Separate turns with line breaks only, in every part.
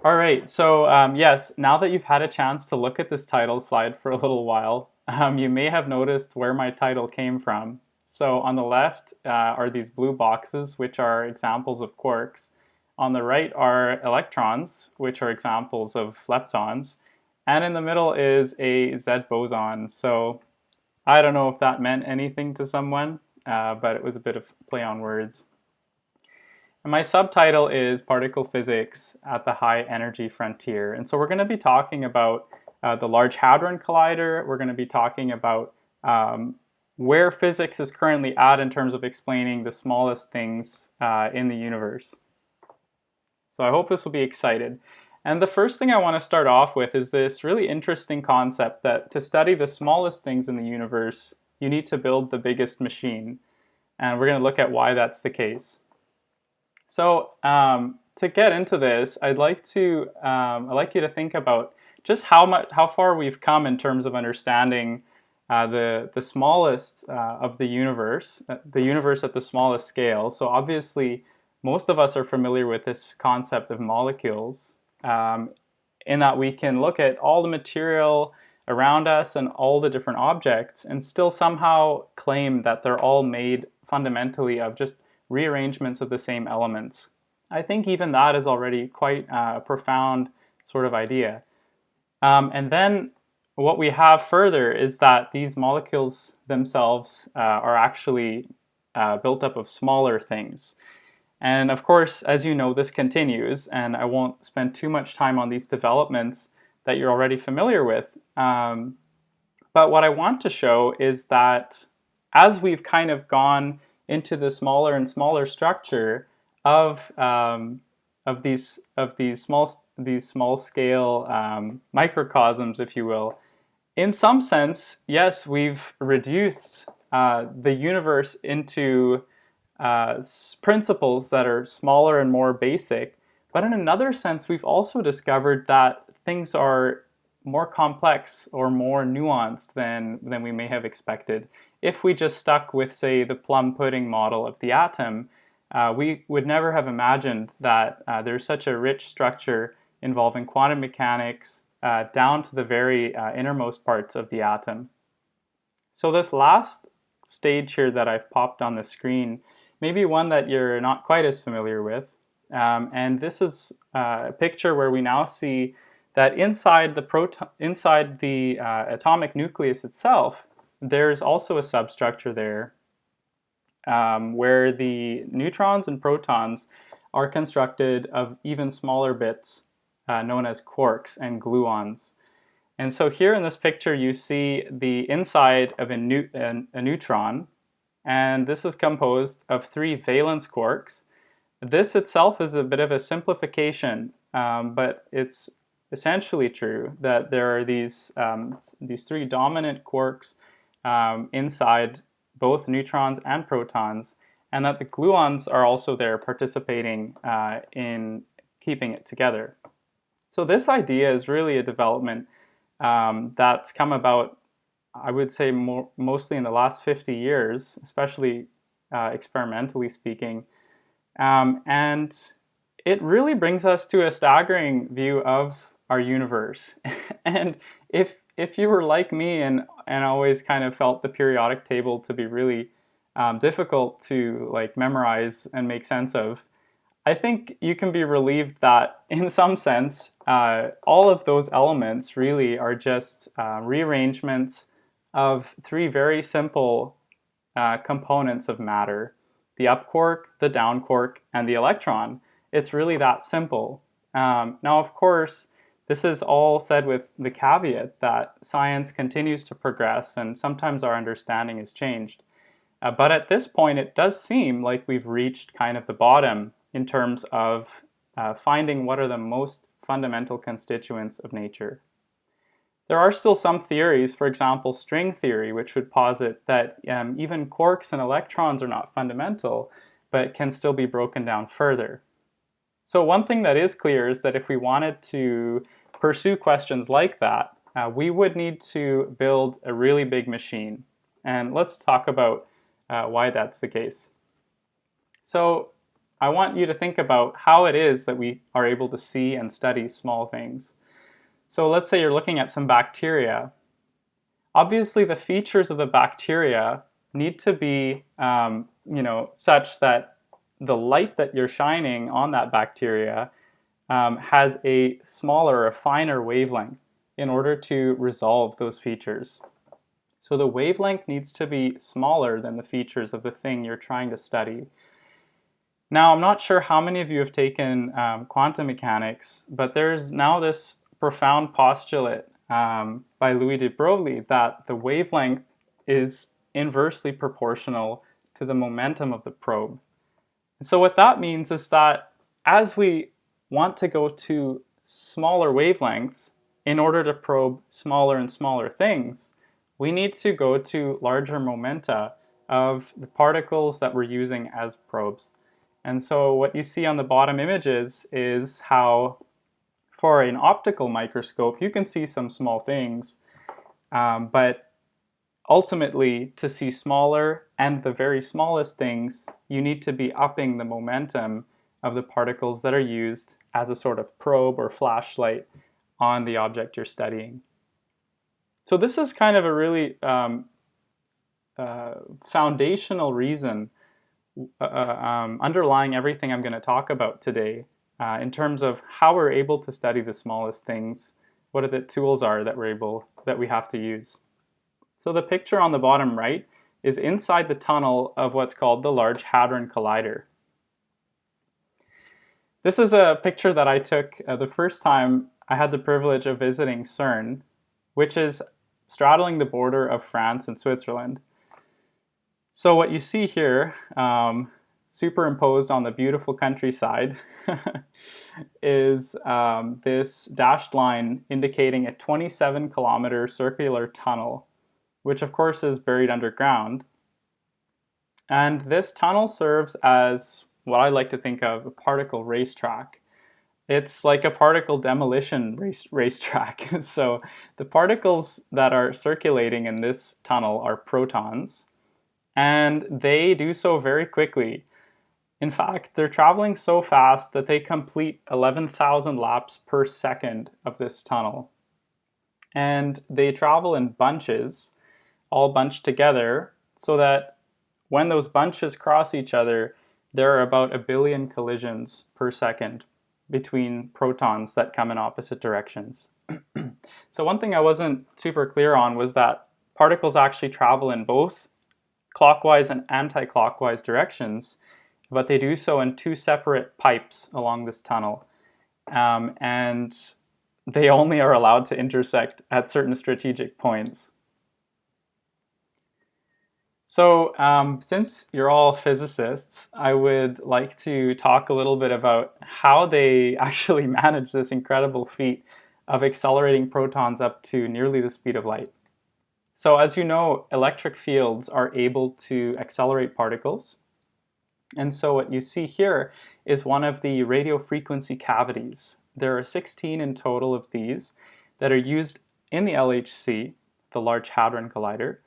All right, so yes, now that you've had a chance to look at this title slide for a little while, you may have noticed where my title came from. So on the left are these blue boxes, which are examples of quarks. On the right are electrons, which are examples of leptons. And in the middle is a Z boson. So I don't know if that meant anything to someone, but it was a bit of play on words. And my subtitle is Particle Physics at the High Energy Frontier. And so we're going to be talking about the Large Hadron Collider. We're going to be talking about where physics is currently at in terms of explaining the smallest things in the universe. So I hope this will be exciting. And the first thing I want to start off with is this really interesting concept that to study the smallest things in the universe, you need to build the biggest machine. And we're going to look at why that's the case. So to get into this, I'd like you to think about just how far we've come in terms of understanding the smallest of the universe at the smallest scale. So obviously, most of us are familiar with this concept of molecules, in that we can look at all the material around us and all the different objects and still somehow claim that they're all made fundamentally of just rearrangements of the same elements. I think even that is already quite a profound sort of idea. And then what we have further is that these molecules themselves are actually built up of smaller things. And of course, as you know, this continues, and I won't spend too much time on these developments that you're already familiar with. But what I want to show is that as we've kind of gone into the smaller and smaller structure of these small scale microcosms, if you will, in some sense, yes, we've reduced the universe into principles that are smaller and more basic. But in another sense, we've also discovered that things are more complex or more nuanced than we may have expected. If we just stuck with, say, the plum pudding model of the atom, we would never have imagined that there's such a rich structure involving quantum mechanics down to the very innermost parts of the atom. So this last stage here that I've popped on the screen may be one that you're not quite as familiar with. And this is a picture where we now see that inside the atomic nucleus itself, there's also a substructure there where the neutrons and protons are constructed of even smaller bits known as quarks and gluons. And so here in this picture, you see the inside of a neutron, and this is composed of 3 valence quarks. This itself is a bit of a simplification, but it's essentially true that there are these 3 dominant quarks inside both neutrons and protons, and that the gluons are also there participating in keeping it together. So this idea is really a development that's come about, I would say, mostly in the last 50 years, especially experimentally speaking. And it really brings us to a staggering view of our universe. And if you were like me and always kind of felt the periodic table to be really difficult to like memorize and make sense of, I think you can be relieved that in some sense all of those elements really are just rearrangements of 3 very simple components of matter: the up quark, the down quark, and the electron. It's really that simple. Now, of course, this is all said with the caveat that science continues to progress and sometimes our understanding is changed. But at this point, it does seem like we've reached kind of the bottom in terms of finding what are the most fundamental constituents of nature. There are still some theories, for example, string theory, which would posit that even quarks and electrons are not fundamental, but can still be broken down further. So one thing that is clear is that if we wanted to pursue questions like that, we would need to build a really big machine. And let's talk about why that's the case. So I want you to think about how it is that we are able to see and study small things. So let's say you're looking at some bacteria. Obviously, the features of the bacteria need to be such that the light that you're shining on that bacteria has a smaller, a finer wavelength in order to resolve those features. So the wavelength needs to be smaller than the features of the thing you're trying to study. Now, I'm not sure how many of you have taken quantum mechanics, but there's now this profound postulate by Louis de Broglie that the wavelength is inversely proportional to the momentum of the probe. And so what that means is that as we want to go to smaller wavelengths in order to probe smaller and smaller things, we need to go to larger momenta of the particles that we're using as probes. And so what you see on the bottom images is how for an optical microscope you can see some small things, but ultimately to see smaller and the very smallest things, you need to be upping the momentum of the particles that are used as a sort of probe or flashlight on the object you're studying. So this is kind of a really foundational reason underlying everything I'm going to talk about today in terms of how we're able to study the smallest things, what are the tools are that we have to use. So the picture on the bottom right is inside the tunnel of what's called the Large Hadron Collider. This is a picture that I took the first time I had the privilege of visiting CERN, which is straddling the border of France and Switzerland. So what you see here, superimposed on the beautiful countryside, is this dashed line indicating a 27-kilometer circular tunnel, which of course is buried underground. And this tunnel serves as what I like to think of a particle racetrack. It's like a particle demolition racetrack. So the particles that are circulating in this tunnel are protons, and they do so very quickly. In fact, they're traveling so fast that they complete 11,000 laps per second of this tunnel. And they travel in bunches, all bunched together, so that when those bunches cross each other, there are about 1 billion collisions per second between protons that come in opposite directions. So one thing I wasn't super clear on was that particles actually travel in both clockwise and anti-clockwise directions, but they do so in two separate pipes along this tunnel. And they only are allowed to intersect at certain strategic points. So since you're all physicists, I would like to talk a little bit about how they actually manage this incredible feat of accelerating protons up to nearly the speed of light. So as you know, electric fields are able to accelerate particles. And so what you see here is one of the radio frequency cavities. There are 16 in total of these that are used in the LHC, the Large Hadron Collider,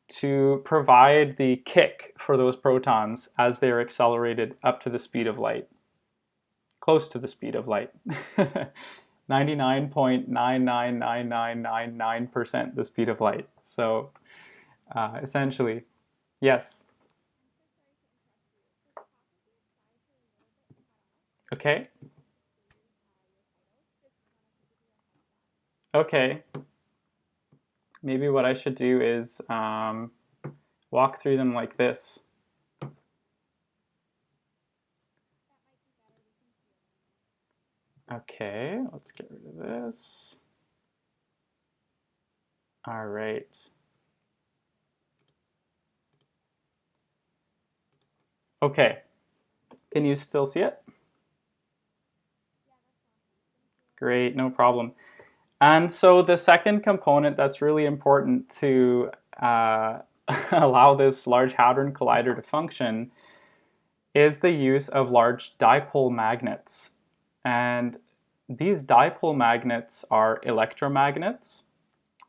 to provide the kick for those protons as they are accelerated up to the speed of light, close to the speed of light. 99.999999% the speed of light. So essentially, yes. Okay. Okay. Maybe what I should do is walk through them like this. Okay, let's get rid of this. All right. Okay, can you still see it? Great, no problem. And so the second component that's really important to allow this Large Hadron Collider to function is the use of large dipole magnets. And these dipole magnets are electromagnets,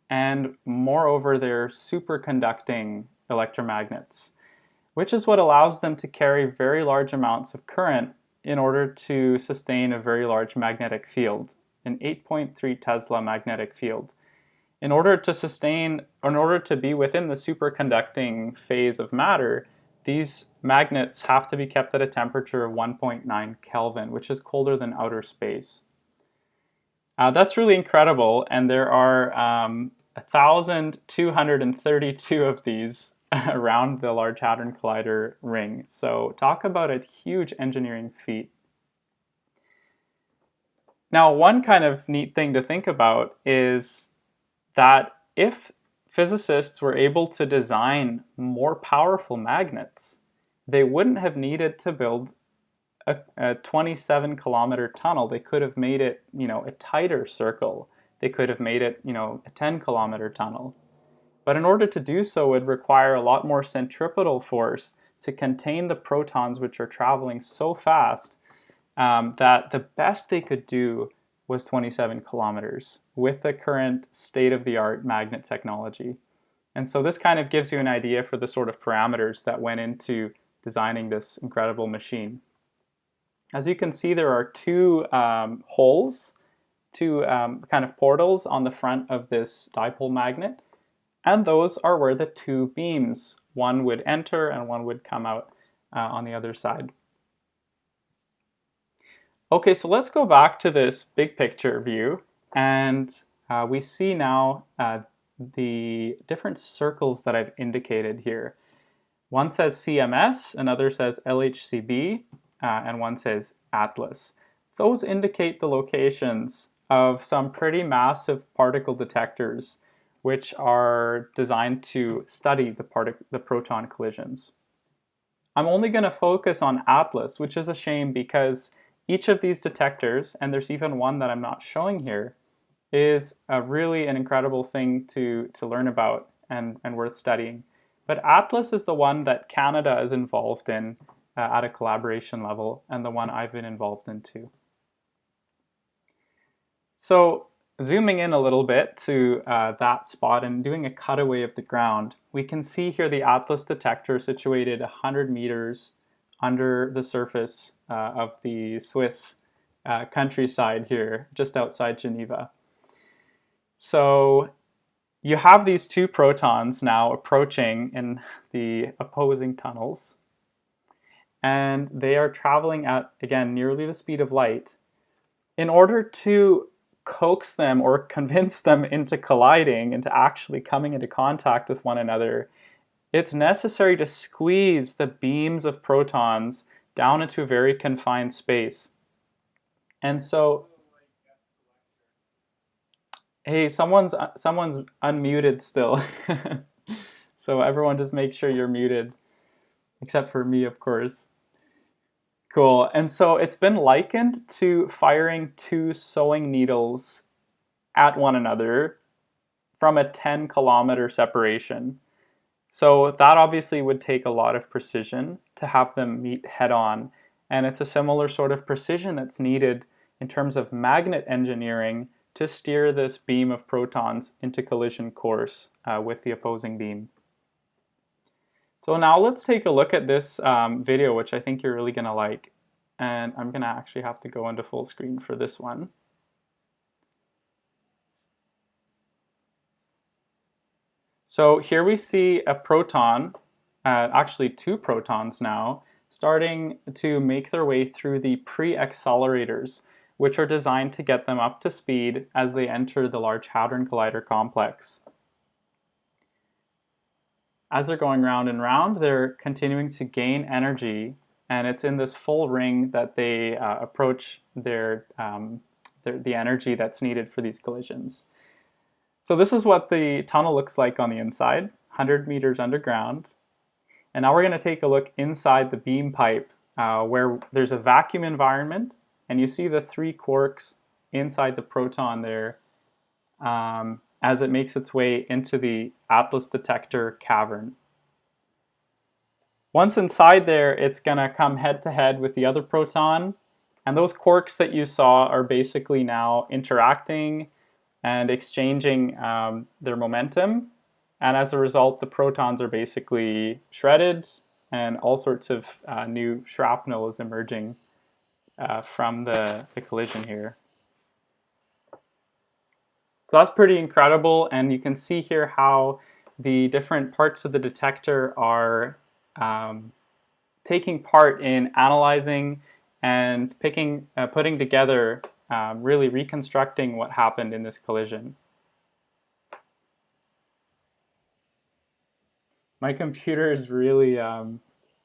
and moreover, they're superconducting electromagnets, which is what allows them to carry very large amounts of current in order to sustain a very large magnetic field, an 8.3 Tesla magnetic field. In order to be within the superconducting phase of matter, these magnets have to be kept at a temperature of 1.9 Kelvin, which is colder than outer space. That's really incredible, and there are 1,232 of these around the Large Hadron Collider ring. So talk about a huge engineering feat. Now, one kind of neat thing to think about is that if physicists were able to design more powerful magnets, they wouldn't have needed to build a 27-kilometer tunnel. They could have made it, a tighter circle. They could have made it, a 10-kilometer tunnel. But in order to do so, it would require a lot more centripetal force to contain the protons, which are traveling so fast that the best they could do was 27 kilometers with the current state-of-the-art magnet technology. And so this kind of gives you an idea for the sort of parameters that went into designing this incredible machine. As you can see, there are two holes, two kind of portals on the front of this dipole magnet, and those are where the two beams, one would enter and one would come out on the other side. Okay, so let's go back to this big picture view, and we see now the different circles that I've indicated here. One says CMS, another says LHCb, and one says Atlas. Those indicate the locations of some pretty massive particle detectors which are designed to study the proton collisions. I'm only going to focus on Atlas, which is a shame because each of these detectors, and there's even one that I'm not showing here, is really an incredible thing to learn about and worth studying. But Atlas is the one that Canada is involved in at a collaboration level, and the one I've been involved in too. So zooming in a little bit to that spot and doing a cutaway of the ground, we can see here the Atlas detector situated 100 meters under the surface of the Swiss countryside here, just outside Geneva. So you have these two protons now approaching in the opposing tunnels, and they are traveling at, again, nearly the speed of light. In order to coax them or convince them into colliding, into actually coming into contact with one another, it's necessary to squeeze the beams of protons down into a very confined space. And so, hey, someone's unmuted still. So everyone just make sure you're muted, except for me, of course. Cool. And so it's been likened to firing two sewing needles at one another from a 10-kilometer separation. So that obviously would take a lot of precision to have them meet head-on. And it's a similar sort of precision that's needed in terms of magnet engineering to steer this beam of protons into collision course with the opposing beam. So now let's take a look at this video, which I think you're really going to like. And I'm going to actually have to go into full screen for this one. So here we see a proton, actually two protons now, starting to make their way through the pre-accelerators, which are designed to get them up to speed as they enter the Large Hadron Collider complex. As they're going round and round, they're continuing to gain energy, and it's in this full ring that they approach the energy that's needed for these collisions. So this is what the tunnel looks like on the inside, 100 meters underground. And now we're going to take a look inside the beam pipe where there's a vacuum environment, and you see the three quarks inside the proton there as it makes its way into the Atlas detector cavern. Once inside there, it's going to come head-to-head with the other proton, and those quarks that you saw are basically now interacting and exchanging their momentum, and as a result, the protons are basically shredded, and all sorts of new shrapnel is emerging from the collision here. So that's pretty incredible, and you can see here how the different parts of the detector are taking part in analyzing and putting together, really reconstructing what happened in this collision. My computer is really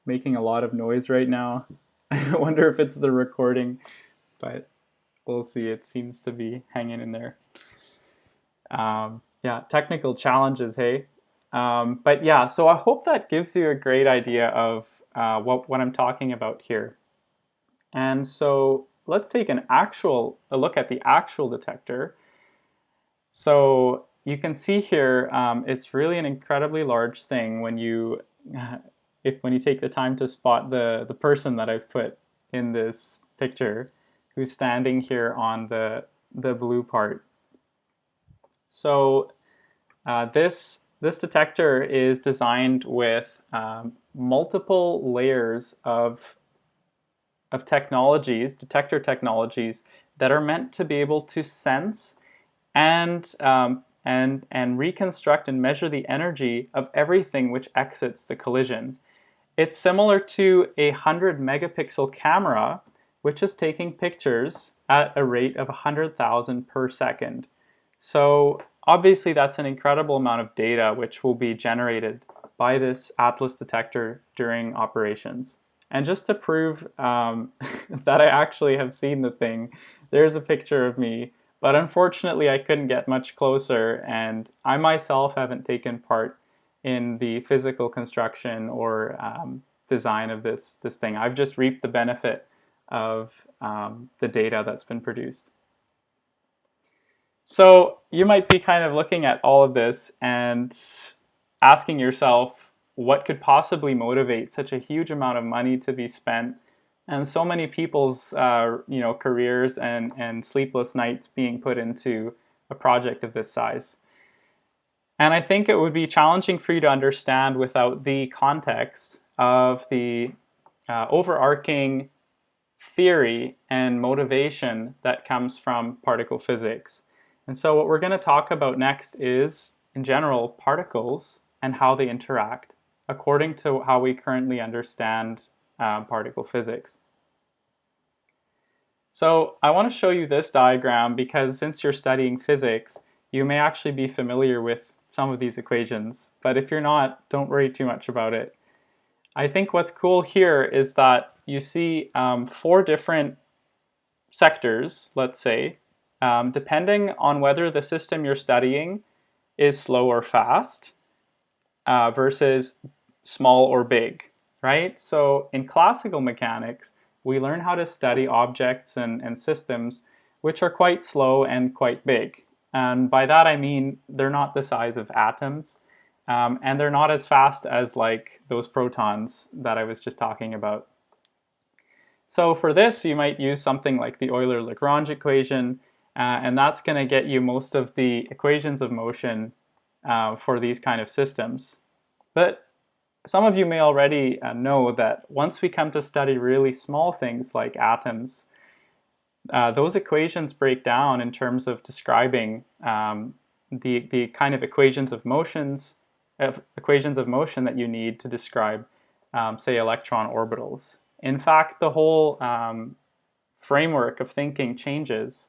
making a lot of noise right now. I wonder if it's the recording, but we'll see. It seems to be hanging in there. Yeah, technical challenges, hey? But yeah, so I hope that gives you a great idea of what I'm talking about here. And so let's take a look at the actual detector. So you can see here, it's really an incredibly large thing when you take the time to spot the person that I've put in this picture, who's standing here on the blue part. So this detector is designed with multiple layers of technologies, detector technologies, that are meant to be able to sense and reconstruct and measure the energy of everything which exits the collision. It's similar to a 100 megapixel camera, which is taking pictures at a rate of 100,000 per second. So obviously that's an incredible amount of data which will be generated by this Atlas detector during operations. And just to prove that I actually have seen the thing, there's a picture of me, but unfortunately I couldn't get much closer, and I myself haven't taken part in the physical construction or design of this thing. I've just reaped the benefit of the data that's been produced. So you might be kind of looking at all of this and asking yourself, what could possibly motivate such a huge amount of money to be spent, and so many people's careers and sleepless nights being put into a project of this size? And I think it would be challenging for you to understand without the context of the overarching theory and motivation that comes from particle physics. And so what we're going to talk about next is, in general, particles and how they interact according to how we currently understand particle physics. So I want to show you this diagram because since you're studying physics, you may actually be familiar with some of these equations, but if you're not, don't worry too much about it. I think what's cool here is that you see 4 different sectors, let's say, depending on whether the system you're studying is slow or fast versus small or big, right? So in classical mechanics, we learn how to study objects and systems which are quite slow and quite big. And by that I mean they're not the size of atoms, and they're not as fast as like those protons that I was just talking about. So for this, you might use something like the Euler-Lagrange equation, and that's going to get you most of the equations of motion for these kind of systems. But some of you may already know that once we come to study really small things like atoms, those equations break down in terms of describing the kind of equations of motion that you need to describe, say, electron orbitals. In fact, the whole framework of thinking changes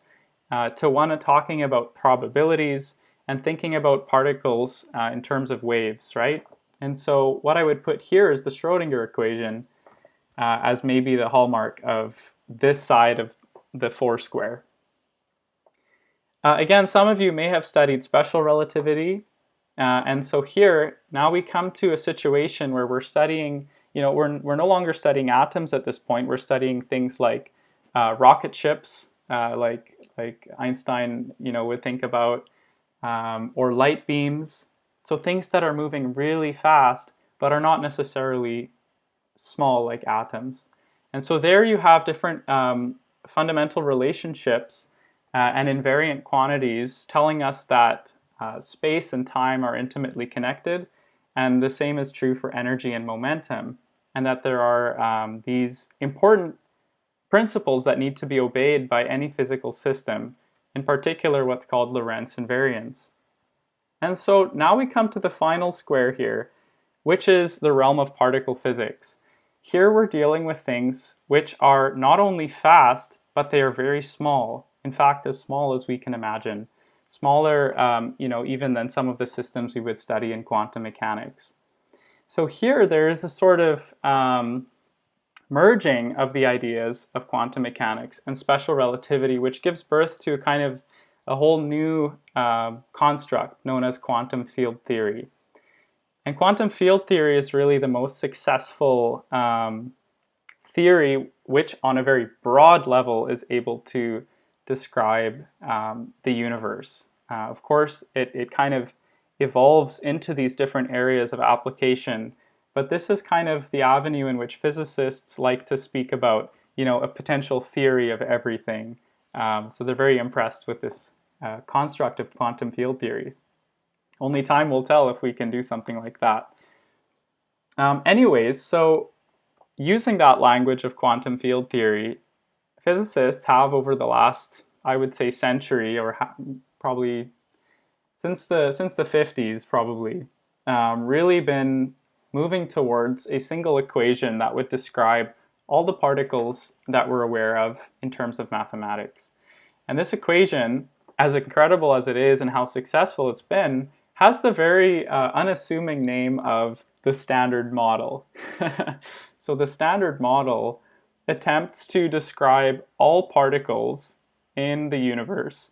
to one of talking about probabilities and thinking about particles in terms of waves, right? And so what I would put here is the Schrodinger equation as maybe the hallmark of this side of the 4 square. Again, some of you may have studied special relativity, and so here, now we come to a situation where we're studying, we're no longer studying atoms at this point, we're studying things like rocket ships, like Einstein, would think about, or light beams. So things that are moving really fast, but are not necessarily small like atoms. And so there you have different fundamental relationships and invariant quantities telling us that space and time are intimately connected, and the same is true for energy and momentum, and that there are these important principles that need to be obeyed by any physical system, in particular what's called Lorentz invariance. And so now we come to the final square here, which is the realm of particle physics. Here we're dealing with things which are not only fast, but they are very small. In fact, as small as we can imagine. Smaller, even than some of the systems we would study in quantum mechanics. So here there is a sort of merging of the ideas of quantum mechanics and special relativity, which gives birth to kind of a whole new construct known as quantum field theory. And quantum field theory is really the most successful theory which on a very broad level is able to describe the universe. Of course, it kind of evolves into these different areas of application, but this is kind of the avenue in which physicists like to speak about, a potential theory of everything. So they're very impressed with this construct of quantum field theory. Only time will tell if we can do something like that. Anyways, so using that language of quantum field theory, physicists have over the last, I would say, century, or probably since the 50s, probably, really been moving towards a single equation that would describe all the particles that we're aware of in terms of mathematics. And this equation, as incredible as it is and how successful it's been, has the very unassuming name of the Standard Model. So the Standard Model attempts to describe all particles in the universe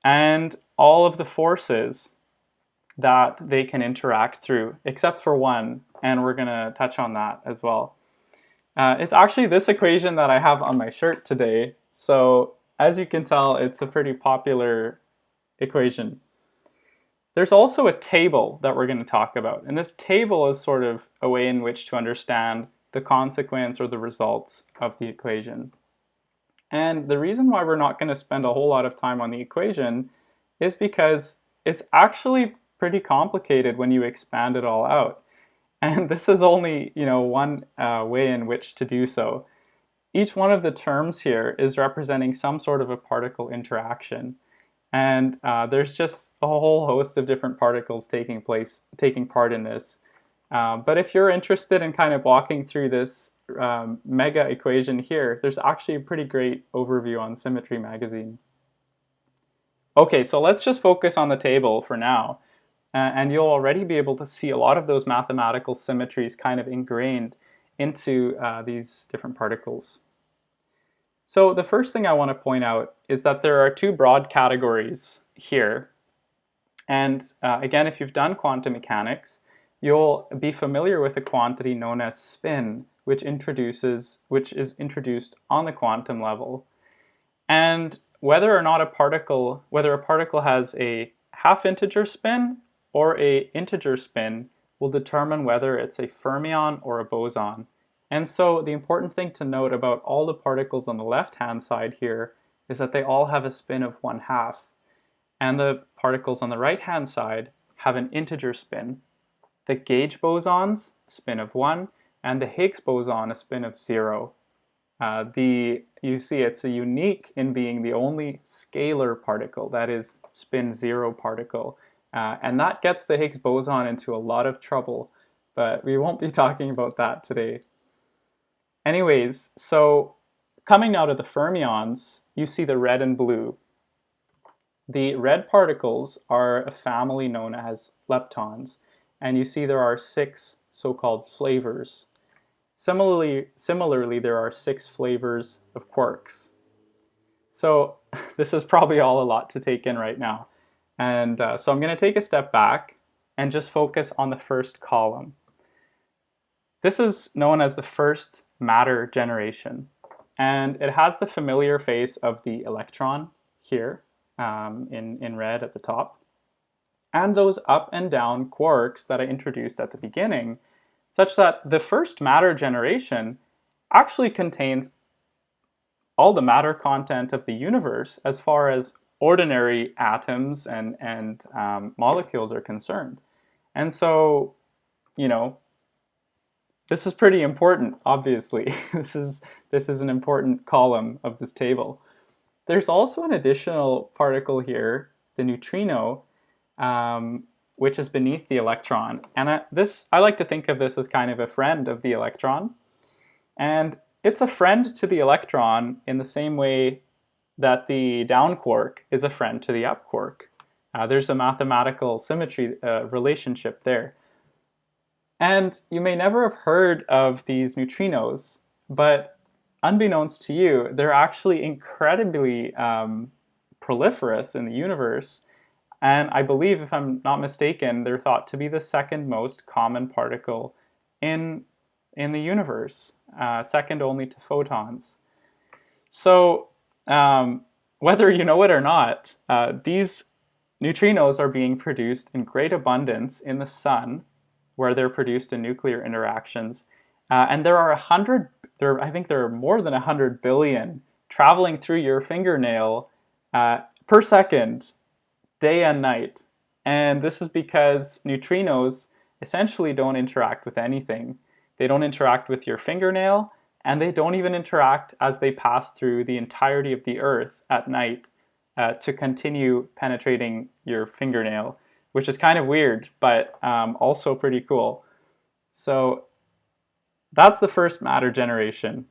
and all of the forces that they can interact through, except for one, and we're going to touch on that as well. It's actually this equation that I have on my shirt today, so as you can tell, it's a pretty popular equation. There's also a table that we're going to talk about, and this table is sort of a way in which to understand the consequence or the results of the equation. And the reason why we're not going to spend a whole lot of time on the equation is because it's actually pretty complicated when you expand it all out. And this is only, one way in which to do so. Each one of the terms here is representing some sort of a particle interaction. And there's just a whole host of different particles taking part in this. But if you're interested in kind of walking through this mega equation here, there's actually a pretty great overview on Symmetry magazine. Okay, so let's just focus on the table for now. And you'll already be able to see a lot of those mathematical symmetries kind of ingrained into these different particles. So the first thing I want to point out is that there are two broad categories here. And again, if you've done quantum mechanics, you'll be familiar with a quantity known as spin, which is introduced on the quantum level. And whether a particle has a half-integer spin or an integer spin will determine whether it's a fermion or a boson. And so the important thing to note about all the particles on the left-hand side here is that they all have a spin of 1/2. And the particles on the right-hand side have an integer spin. The gauge bosons, a spin of 1, and the Higgs boson, a spin of 0. You see it's unique in being the only scalar particle, that is spin 0 particle. And that gets the Higgs boson into a lot of trouble, but we won't be talking about that today. Anyways, so coming out of the fermions, you see the red and blue. The red particles are a family known as leptons, and you see there are 6 so-called flavors. Similarly, there are 6 flavors of quarks. So this is probably all a lot to take in right now. And so I'm going to take a step back and just focus on the first column. This is known as the first matter generation. And it has the familiar face of the electron here in red at the top. And those up and down quarks that I introduced at the beginning, such that the first matter generation actually contains all the matter content of the universe as far as ordinary atoms and molecules are concerned. And so, This is pretty important, obviously. This is an important column of this table. There's also an additional particle here, the neutrino, which is beneath the electron. And I like to think of this as kind of a friend of the electron. And it's a friend to the electron in the same way that the down quark is a friend to the up quark. There's a mathematical symmetry relationship there. And you may never have heard of these neutrinos, but unbeknownst to you, they're actually incredibly proliferous in the universe. And I believe, if I'm not mistaken, they're thought to be the second most common particle in the universe, second only to photons. So whether you know it or not, these neutrinos are being produced in great abundance in the sun, where they're produced in nuclear interactions. And there are I think there are more than 100 billion traveling through your fingernail per second, day and night. And this is because neutrinos essentially don't interact with anything. They don't interact with your fingernail, and they don't even interact as they pass through the entirety of the Earth at night to continue penetrating your fingernail, which is kind of weird, but also pretty cool. So that's the first matter generation.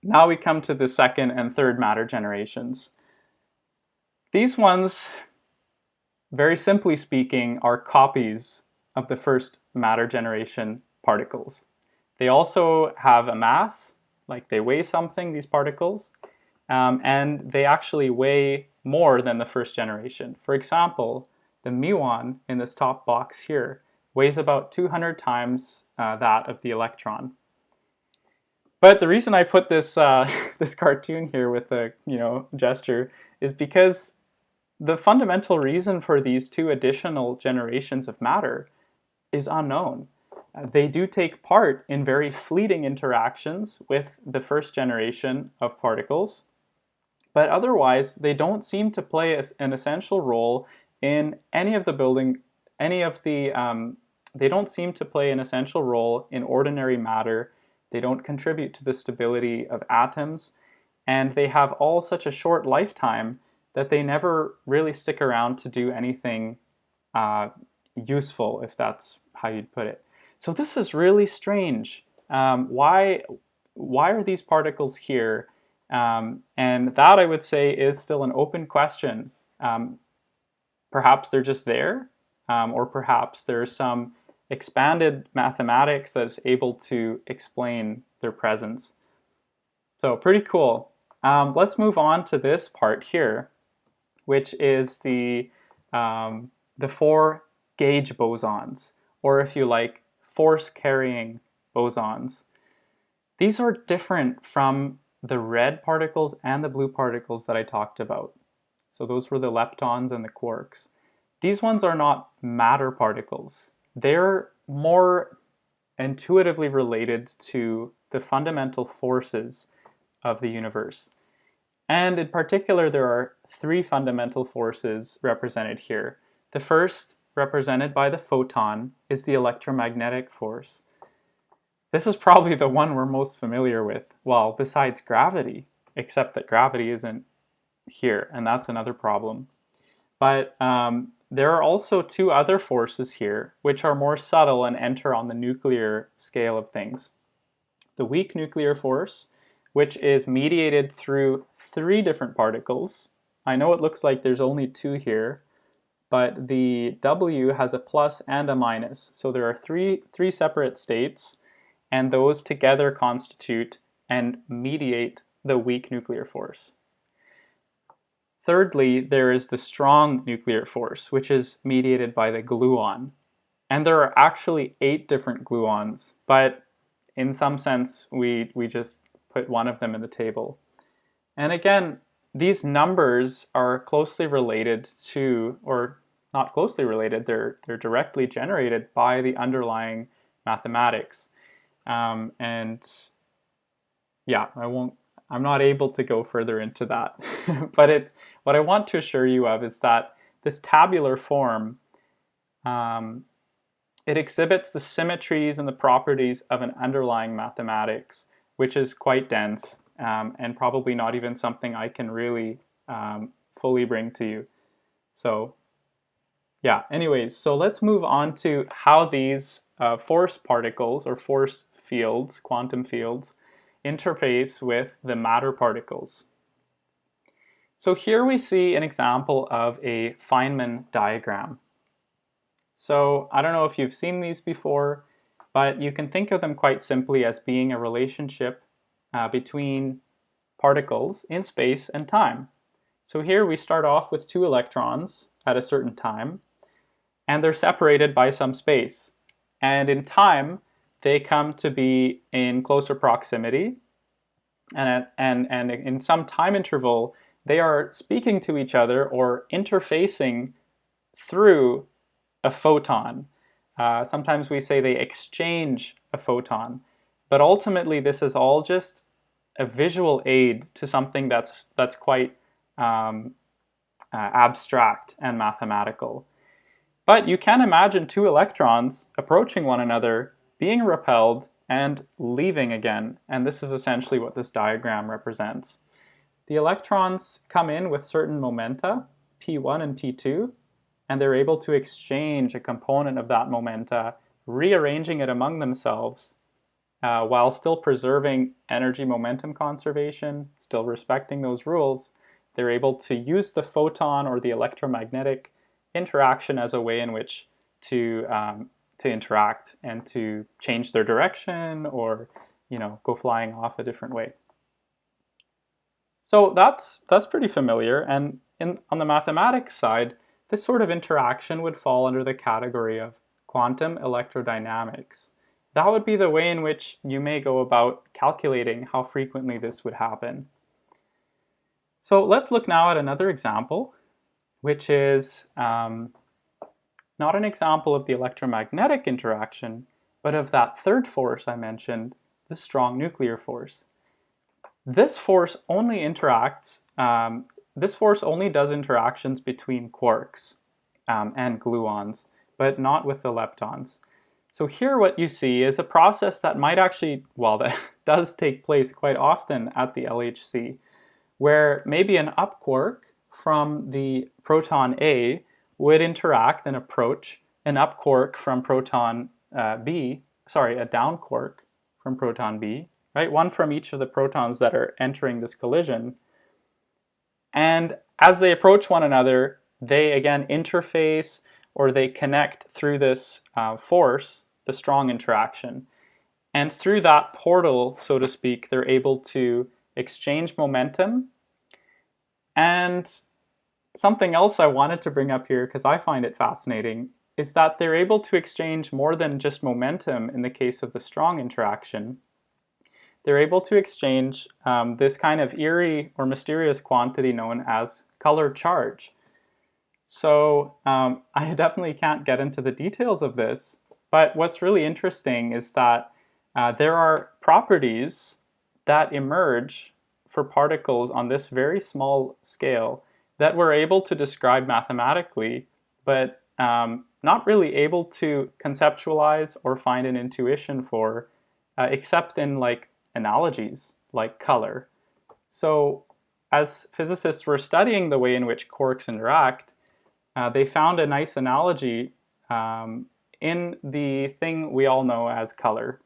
Now we come to the second and third matter generations. These ones, very simply speaking, are copies of the first matter generation particles. They also have a mass, like they weigh something, these particles, and they actually weigh more than the first generation. For example, the muon in this top box here weighs about 200 times that of the electron. But the reason I put this this cartoon here with a gesture is because the fundamental reason for these two additional generations of matter is unknown. They do take part in very fleeting interactions with the first generation of particles, but otherwise they don't seem to play an essential role in any of the they don't seem to play an essential role in ordinary matter. They don't contribute to the stability of atoms, and they have all such a short lifetime that they never really stick around to do anything useful, if that's how you'd put it. So this is really strange. Why are these particles here? And that, I would say, is still an open question. Perhaps they're just there, or perhaps there's some expanded mathematics that is able to explain their presence. So pretty cool. Let's move on to this part here, which is the 4 gauge bosons, or if you like, force-carrying bosons. These are different from the red particles and the blue particles that I talked about. So those were the leptons and the quarks. These ones are not matter particles. They're more intuitively related to the fundamental forces of the universe. And in particular, there are 3 fundamental forces represented here. The first, represented by the photon, is the electromagnetic force. This is probably the one we're most familiar with, well, besides gravity, except that gravity isn't here, and that's another problem. But there are also 2 other forces here, which are more subtle and enter on the nuclear scale of things. The weak nuclear force, which is mediated through 3 different particles. I know it looks like there's only 2 here, but the W has a plus and a minus. So there are three separate states, and those together constitute and mediate the weak nuclear force. Thirdly, there is the strong nuclear force, which is mediated by the gluon. And there are actually 8 different gluons, but in some sense, we just put one of them in the table. And again, these numbers are closely related to, or not closely related, they're directly generated by the underlying mathematics. And yeah, I'm not able to go further into that. But what I want to assure you of is that this tabular form It exhibits the symmetries and the properties of an underlying mathematics, which is quite dense and probably not even something I can really fully bring to you. So yeah, anyways, so let's move on to how these force particles or force fields, quantum fields, interface with the matter particles. So here we see an example of a Feynman diagram. So I don't know if you've seen these before, but you can think of them quite simply as being a relationship between particles in space and time. So here we start off with two electrons at a certain time, and they're separated by some space. And in time, they come to be in closer proximity, and in some time interval, they are speaking to each other or interfacing through a photon. Sometimes we say they exchange a photon, but ultimately this is all just a visual aid to something that's quite abstract and mathematical. But you can imagine two electrons approaching one another, being repelled, and leaving again, and this is essentially what this diagram represents. The electrons come in with certain momenta, P1 and P2, and they're able to exchange a component of that momenta, rearranging it among themselves while still preserving energy momentum conservation, still respecting those rules. They're able to use the photon or the electromagnetic interaction as a way in which to interact and to change their direction or go flying off a different way. So that's pretty familiar, and on the mathematics side, this sort of interaction would fall under the category of quantum electrodynamics. That would be the way in which you may go about calculating how frequently this would happen. So let's look now at another example, which is not an example of the electromagnetic interaction, but of that third force I mentioned, the strong nuclear force. This force only interacts, this force only does interactions between quarks and gluons, but not with the leptons. So here what you see is a process that might actually, well, that does take place quite often at the LHC, where maybe an up quark from the proton A would interact and approach an up quark from proton a down quark from proton B, right? One from each of the protons that are entering this collision. And as they approach one another, they again interface or they connect through this force, the strong interaction. And through that portal, so to speak, they're able to exchange momentum. And something else I wanted to bring up here, because I find it fascinating, is that they're able to exchange more than just momentum in the case of the strong interaction. They're able to exchange this kind of eerie or mysterious quantity known as color charge. So I definitely can't get into the details of this, but what's really interesting is that there are properties that emerge for particles on this very small scale that we're able to describe mathematically, but not really able to conceptualize or find an intuition for, except in like analogies like color. So as physicists were studying the way in which quarks interact, they found a nice analogy in the thing we all know as color.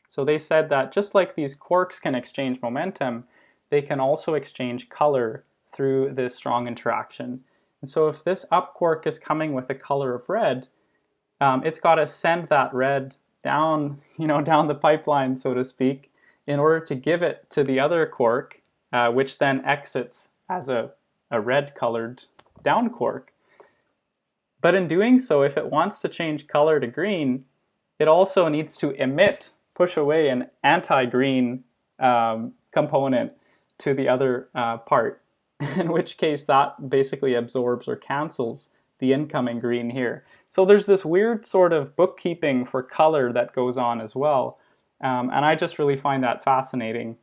So they said that just like these quarks can exchange momentum, they can also exchange color through this strong interaction. And so if this up quark is coming with a color of red, it's got to send that red down, down the pipeline, so to speak, in order to give it to the other quark, which then exits as a red-colored down quark. But in doing so, if it wants to change color to green, it also needs to push away an anti-green component to the other part, in which case that basically absorbs or cancels the incoming green here. So there's this weird sort of bookkeeping for color that goes on as well. And I just really find that fascinating.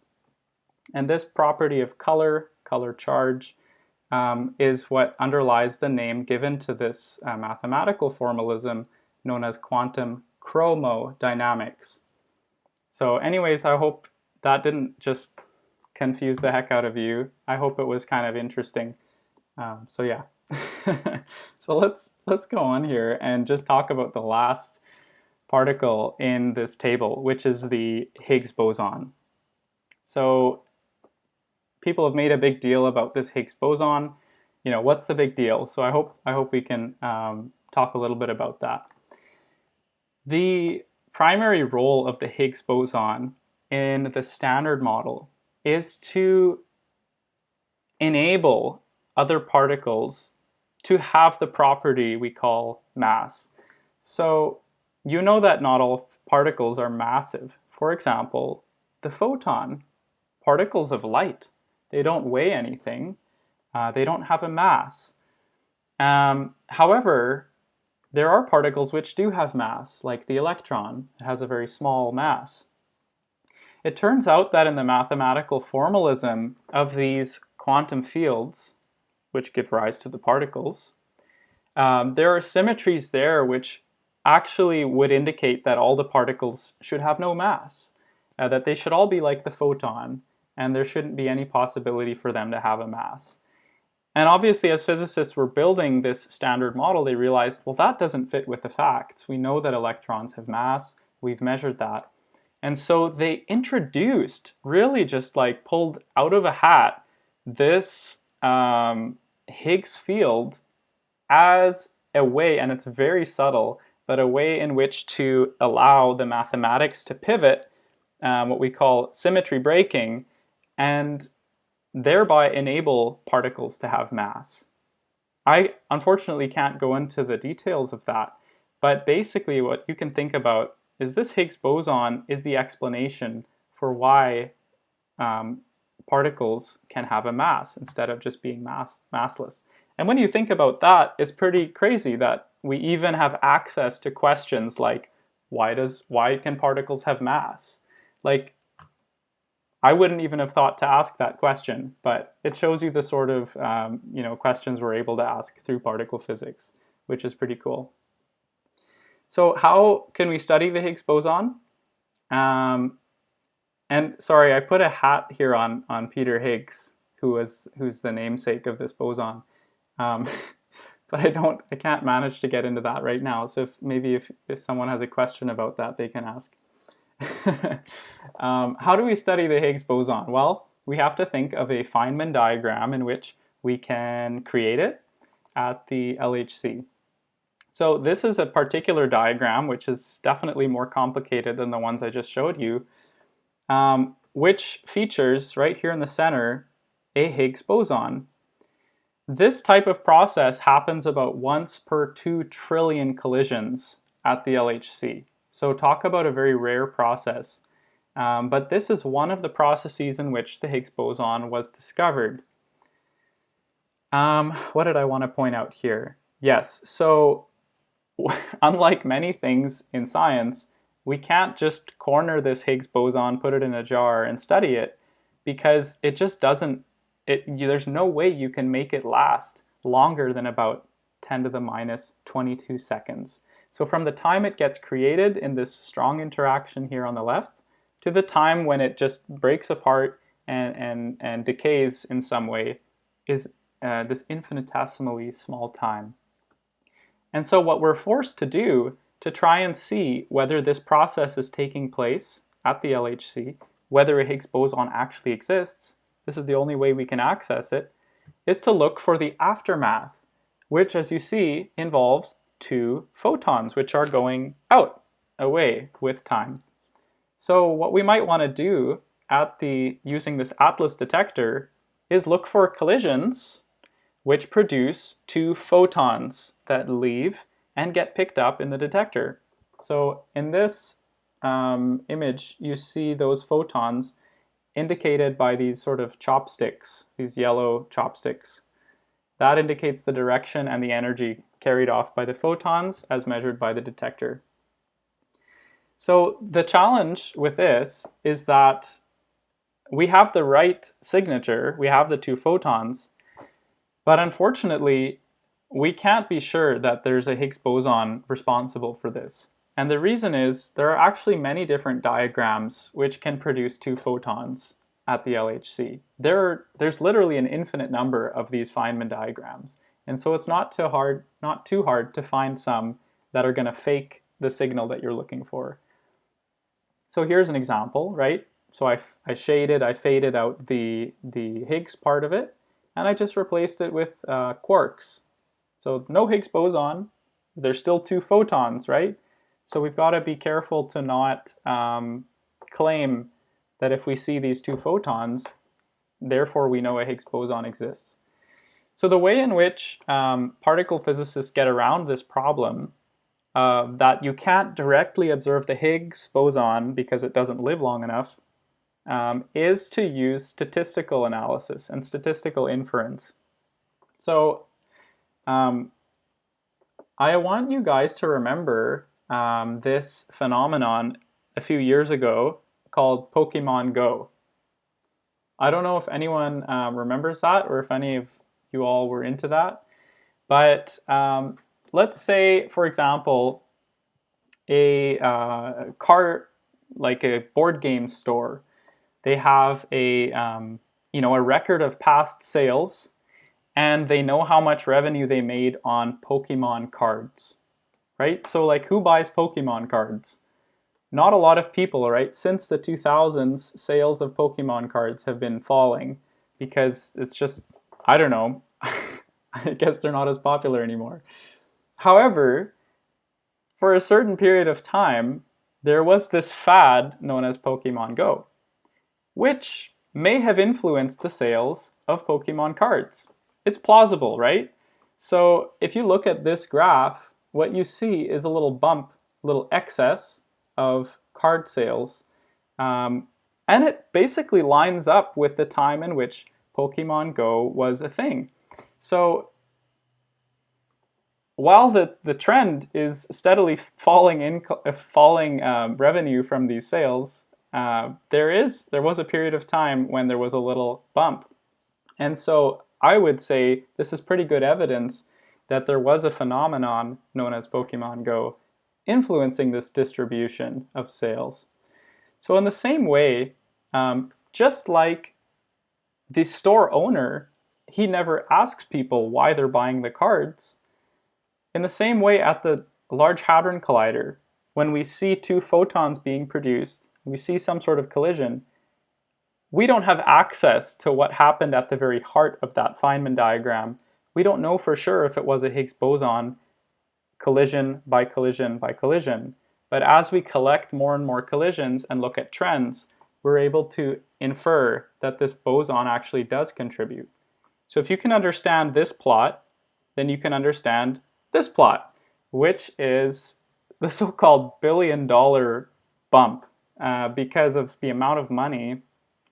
And this property of color charge, is what underlies the name given to this mathematical formalism known as quantum chromodynamics. So anyways, I hope that didn't just confuse the heck out of you. I hope it was kind of interesting. So yeah. So let's go on here and just talk about the last particle in this table, which is the Higgs boson. So people have made a big deal about this Higgs boson. You know, what's the big deal? So I hope we can talk a little bit about that. The primary role of the Higgs boson in the Standard Model is to enable other particles to have the property we call mass. So you know that not all particles are massive. For example, the photon, particles of light, they don't weigh anything. They don't have a mass. However, there are particles which do have mass, like the electron. It has a very small mass. It turns out that in the mathematical formalism of these quantum fields, which give rise to the particles, there are symmetries there which actually would indicate that all the particles should have no mass, that they should all be like the photon, and there shouldn't be any possibility for them to have a mass. And obviously, as physicists were building this standard model, they realized, well, that doesn't fit with the facts. We know that electrons have mass. We've measured that. And so they introduced, really just like pulled out of a hat, this Higgs field as a way, and it's very subtle, but a way in which to allow the mathematics to pivot, what we call symmetry breaking, and thereby enable particles to have mass. I unfortunately can't go into the details of that, but basically what you can think about is this Higgs boson is the explanation for why particles can have a mass instead of just being massless. And when you think about that, it's pretty crazy that we even have access to questions like, why can particles have mass? Like, I wouldn't even have thought to ask that question, but it shows you the sort of questions we're able to ask through particle physics, which is pretty cool. So how can we study the Higgs boson? And sorry, I put a hat here on Peter Higgs, who's the namesake of this boson. But I can't manage to get into that right now. So if someone has a question about that, they can ask. How do we study the Higgs boson? Well, we have to think of a Feynman diagram in which we can create it at the LHC. So this is a particular diagram, which is definitely more complicated than the ones I just showed you, which features right here in the center a Higgs boson. This type of process happens about once per 2 trillion collisions at the LHC. So talk about a very rare process. But this is one of the processes in which the Higgs boson was discovered. What did I want to point out here? Yes, so unlike many things in science, we can't just corner this Higgs boson, put it in a jar, and study it, because it just doesn't, there's no way you can make it last longer than about 10 to the minus 22 seconds. So from the time it gets created in this strong interaction here on the left, to the time when it just breaks apart and decays in some way, is this infinitesimally small time. And so what we're forced to do to try and see whether this process is taking place at the LHC, whether a Higgs boson actually exists, this is the only way we can access it, is to look for the aftermath, which, as you see, involves 2 photons, which are going out, away with time. So what we might want to do using this Atlas detector is look for collisions which produce 2 photons that leave and get picked up in the detector. So in this image, you see those photons indicated by these sort of chopsticks, these yellow chopsticks. That indicates the direction and the energy carried off by the photons as measured by the detector. So the challenge with this is that we have the right signature, we have the 2 photons, but unfortunately, we can't be sure that there's a Higgs boson responsible for this. And the reason is there are actually many different diagrams which can produce two photons at the LHC. There's literally an infinite number of these Feynman diagrams. And so it's not too hard to find some that are going to fake the signal that you're looking for. So here's an example, right? So I faded out the Higgs part of it, and I just replaced it with quarks. So no Higgs boson, there's still two photons, right? So we've got to be careful to not claim that if we see these two photons, therefore we know a Higgs boson exists. So the way in which particle physicists get around this problem that you can't directly observe the Higgs boson because it doesn't live long enough is to use statistical analysis and statistical inference. So I want you guys to remember this phenomenon a few years ago called Pokemon Go. I don't know if anyone remembers that or if any of you all were into that, but let's say, for example, a like a board game store, they have a a record of past sales, and they know how much revenue they made on Pokemon cards, right? So like, who buys Pokemon cards? Not a lot of people, right? Since the 2000s, sales of Pokemon cards have been falling because it's just, I don't know, I guess they're not as popular anymore. However, for a certain period of time, there was this fad known as Pokemon Go, which may have influenced the sales of Pokemon cards. It's plausible, right? So if you look at this graph, what you see is a little bump, little excess of card sales, and it basically lines up with the time in which Pokemon Go was a thing. So while the trend is steadily falling revenue from these sales, there was a period of time when there was a little bump. And so I would say this is pretty good evidence that there was a phenomenon known as Pokemon Go influencing this distribution of sales. So in the same way, just like the store owner, he never asks people why they're buying the cards. In the same way, at the Large Hadron Collider, when we see two photons being produced, we see some sort of collision, we don't have access to what happened at the very heart of that Feynman diagram. We don't know for sure if it was a Higgs boson collision by collision by collision. But as we collect more and more collisions and look at trends, we're able to infer that this boson actually does contribute. So if you can understand this plot, then you can understand this plot, which is the so-called billion-dollar bump because of the amount of money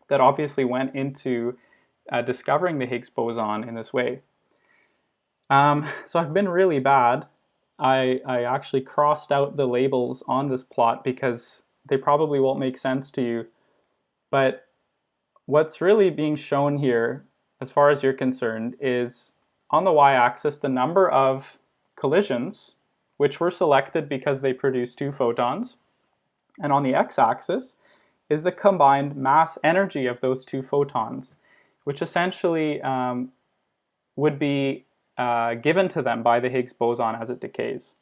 that obviously went into discovering the Higgs boson in this way. So I've been really bad. I actually crossed out the labels on this plot because they probably won't make sense to you. But what's really being shown here, as far as you're concerned, is on the y-axis the number of collisions, which were selected because they produce two photons. And on the x-axis is the combined mass energy of those two photons, which essentially would be given to them by the Higgs boson as it decays.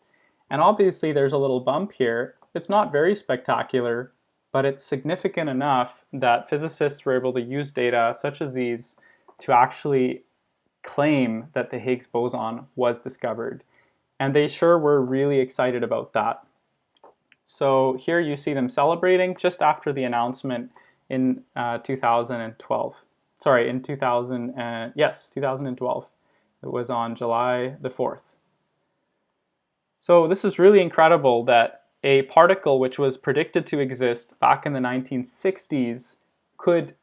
And obviously there's a little bump here. It's not very spectacular, but it's significant enough that physicists were able to use data such as these to actually claim that the Higgs boson was discovered. And they sure were really excited about that. So here you see them celebrating just after the announcement in 2012. Sorry, in 2012. It was on July the 4th. So this is really incredible that a particle which was predicted to exist back in the 1960s could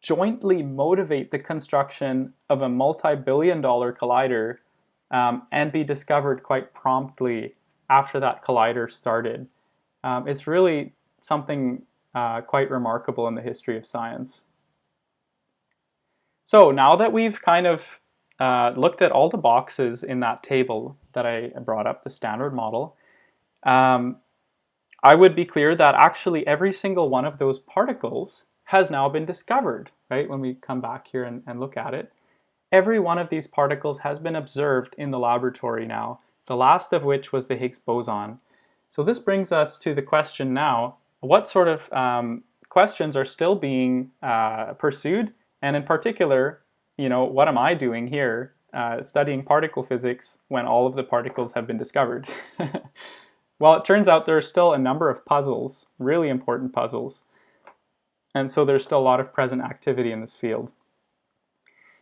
jointly motivate the construction of a multi-billion-dollar collider and be discovered quite promptly after that collider started. It's really something quite remarkable in the history of science. So now that we've kind of looked at all the boxes in that table that I brought up, the standard model, I would be clear that actually every single one of those particles has now been discovered, right? When we come back here and look at it, every one of these particles has been observed in the laboratory now, the last of which was the Higgs boson. So this brings us to the question now, what sort of questions are still being pursued? And in particular, what am I doing here studying particle physics when all of the particles have been discovered? Well, it turns out there are still a number of puzzles, really important puzzles. And so there's still a lot of present activity in this field.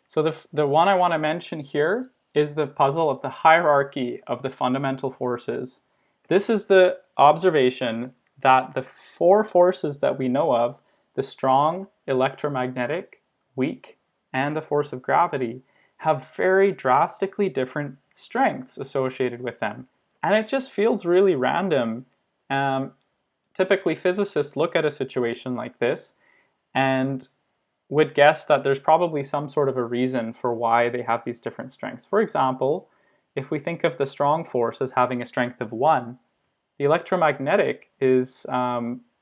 So the one I want to mention here is the puzzle of the hierarchy of the fundamental forces. This is the observation that the four forces that we know of, the strong, electromagnetic, weak, and the force of gravity, have very drastically different strengths associated with them. And it just feels really random. Typically, physicists look at a situation like this and would guess that there's probably some sort of a reason for why they have these different strengths. For example, if we think of the strong force as having a strength of 1, the electromagnetic is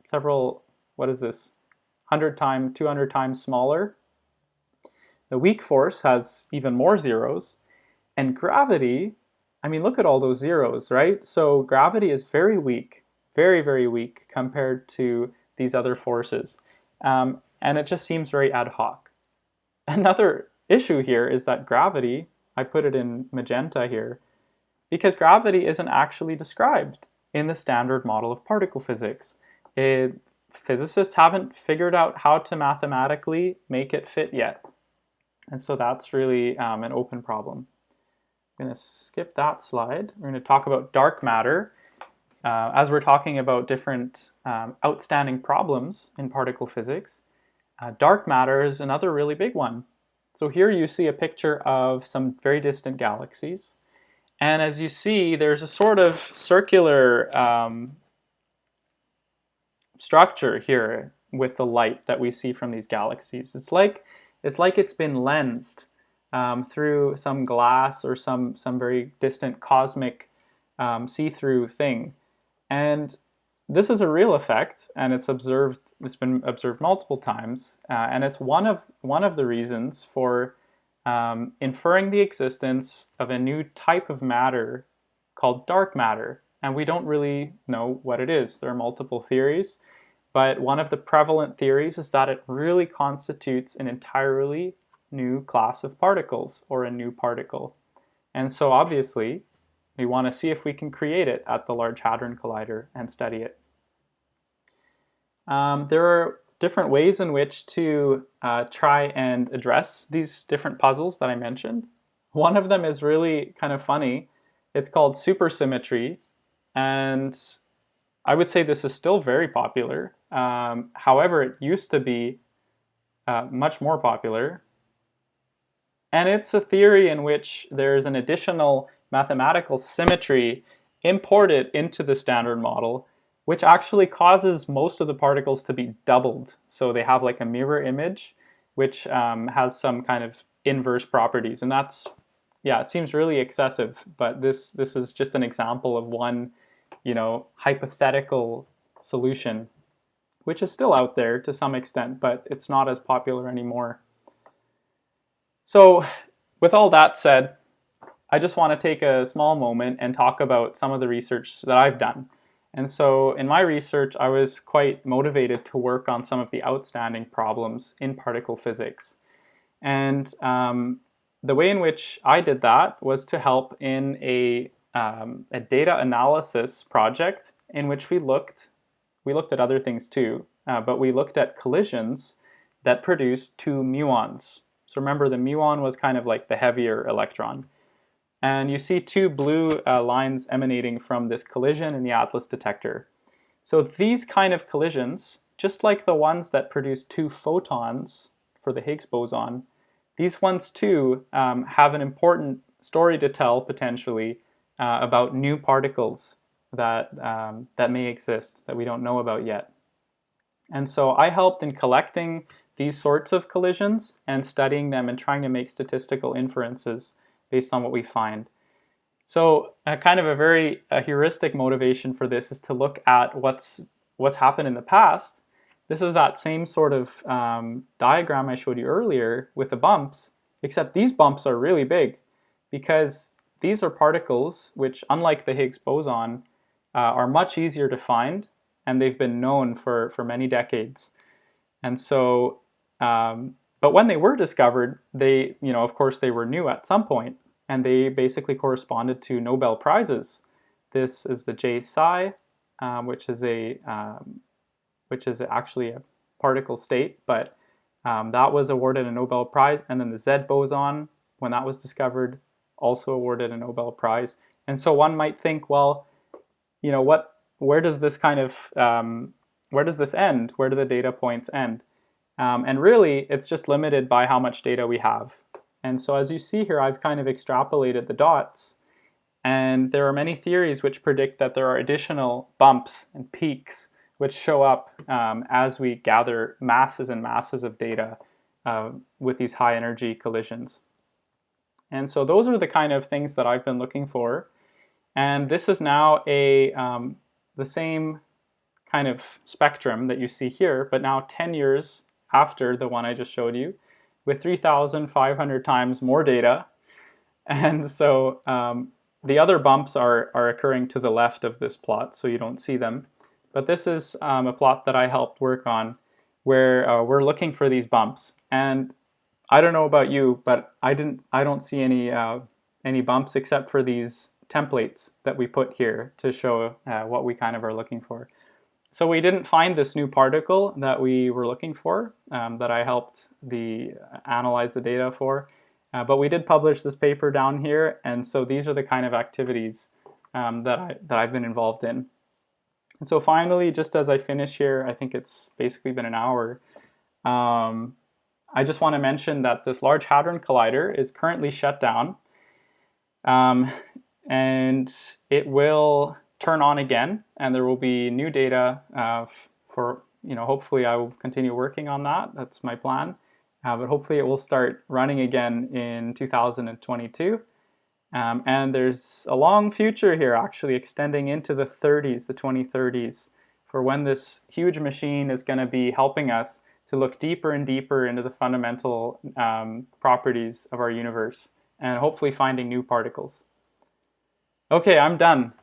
several, 100 times, 200 times smaller. The weak force has even more zeros. And gravity, I mean, look at all those zeros, right? So gravity is very weak, very, very weak compared to these other forces. And it just seems very ad hoc. Another issue here is that gravity, I put it in magenta here, because gravity isn't actually described in the standard model of particle physics. Physicists haven't figured out how to mathematically make it fit yet. And so that's really an open problem. I'm going to skip that slide. We're going to talk about dark matter. As we're talking about different outstanding problems in particle physics, dark matter is another really big one. So here you see a picture of some very distant galaxies. And as you see, there's a sort of circular structure here with the light that we see from these galaxies. It's like it's been lensed through some glass or some very distant cosmic see-through thing. And this is a real effect, and it's been observed multiple times, and it's one of the reasons for inferring the existence of a new type of matter called dark matter. And we don't really know what it is. There are multiple theories, but one of the prevalent theories is that it really constitutes an entirely new class of particles, or a new particle. And so obviously, we want to see if we can create it at the Large Hadron Collider and study it. There are different ways in which to try and address these different puzzles that I mentioned. One of them is really kind of funny. It's called supersymmetry, and I would say this is still very popular. However, it used to be much more popular. And it's a theory in which there's an additional mathematical symmetry imported into the standard model, which actually causes most of the particles to be doubled. So they have like a mirror image, which has some kind of inverse properties. And that's, yeah, it seems really excessive, but this is just an example of one, hypothetical solution, which is still out there to some extent, but it's not as popular anymore. So with all that said, I just want to take a small moment and talk about some of the research that I've done. And so in my research, I was quite motivated to work on some of the outstanding problems in particle physics. And the way in which I did that was to help in a data analysis project in which we looked at other things too, but we looked at collisions that produced two muons. So remember, the muon was kind of like the heavier electron. And you see two blue lines emanating from this collision in the Atlas detector. So these kind of collisions, just like the ones that produce two photons for the Higgs boson, these ones too have an important story to tell potentially about new particles that may exist that we don't know about yet. And so I helped in collecting these sorts of collisions and studying them and trying to make statistical inferences based on what we find. So kind of a very heuristic motivation for this is to look at what's happened in the past. This is that same sort of diagram I showed you earlier with the bumps, except these bumps are really big because these are particles which, unlike the Higgs boson, are much easier to find, and they've been known for many decades. And so, but when they were discovered, they, of course, they were new at some point, and they basically corresponded to Nobel Prizes. This is the J psi, which is actually a particle state, but that was awarded a Nobel Prize. And then the Z boson, when that was discovered, also awarded a Nobel Prize. And so one might think, well, where does this where does this end? Where do the data points end? And really, it's just limited by how much data we have. And so as you see here, I've kind of extrapolated the dots. And there are many theories which predict that there are additional bumps and peaks which show up as we gather masses and masses of data with these high energy collisions. And so those are the kind of things that I've been looking for. And this is now the same kind of spectrum that you see here, but now 10 years after the one I just showed you, with 3,500 times more data. And so the other bumps are occurring to the left of this plot, so you don't see them. But this is a plot that I helped work on where we're looking for these bumps. And I don't know about you, but I don't see any bumps except for these templates that we put here to show what we kind of are looking for. So we didn't find this new particle that we were looking for, that I helped analyze the data for, but we did publish this paper down here, and so these are the kind of activities that I've been involved in. And so finally, just as I finish here, I think it's basically been an hour, I just want to mention that this Large Hadron Collider is currently shut down, and it will turn on again, and there will be new data for, hopefully I will continue working on that. That's my plan. But hopefully it will start running again in 2022. And there's a long future here, actually extending into the 30s, the 2030s, for when this huge machine is going to be helping us to look deeper and deeper into the fundamental properties of our universe, and hopefully finding new particles. Okay, I'm done.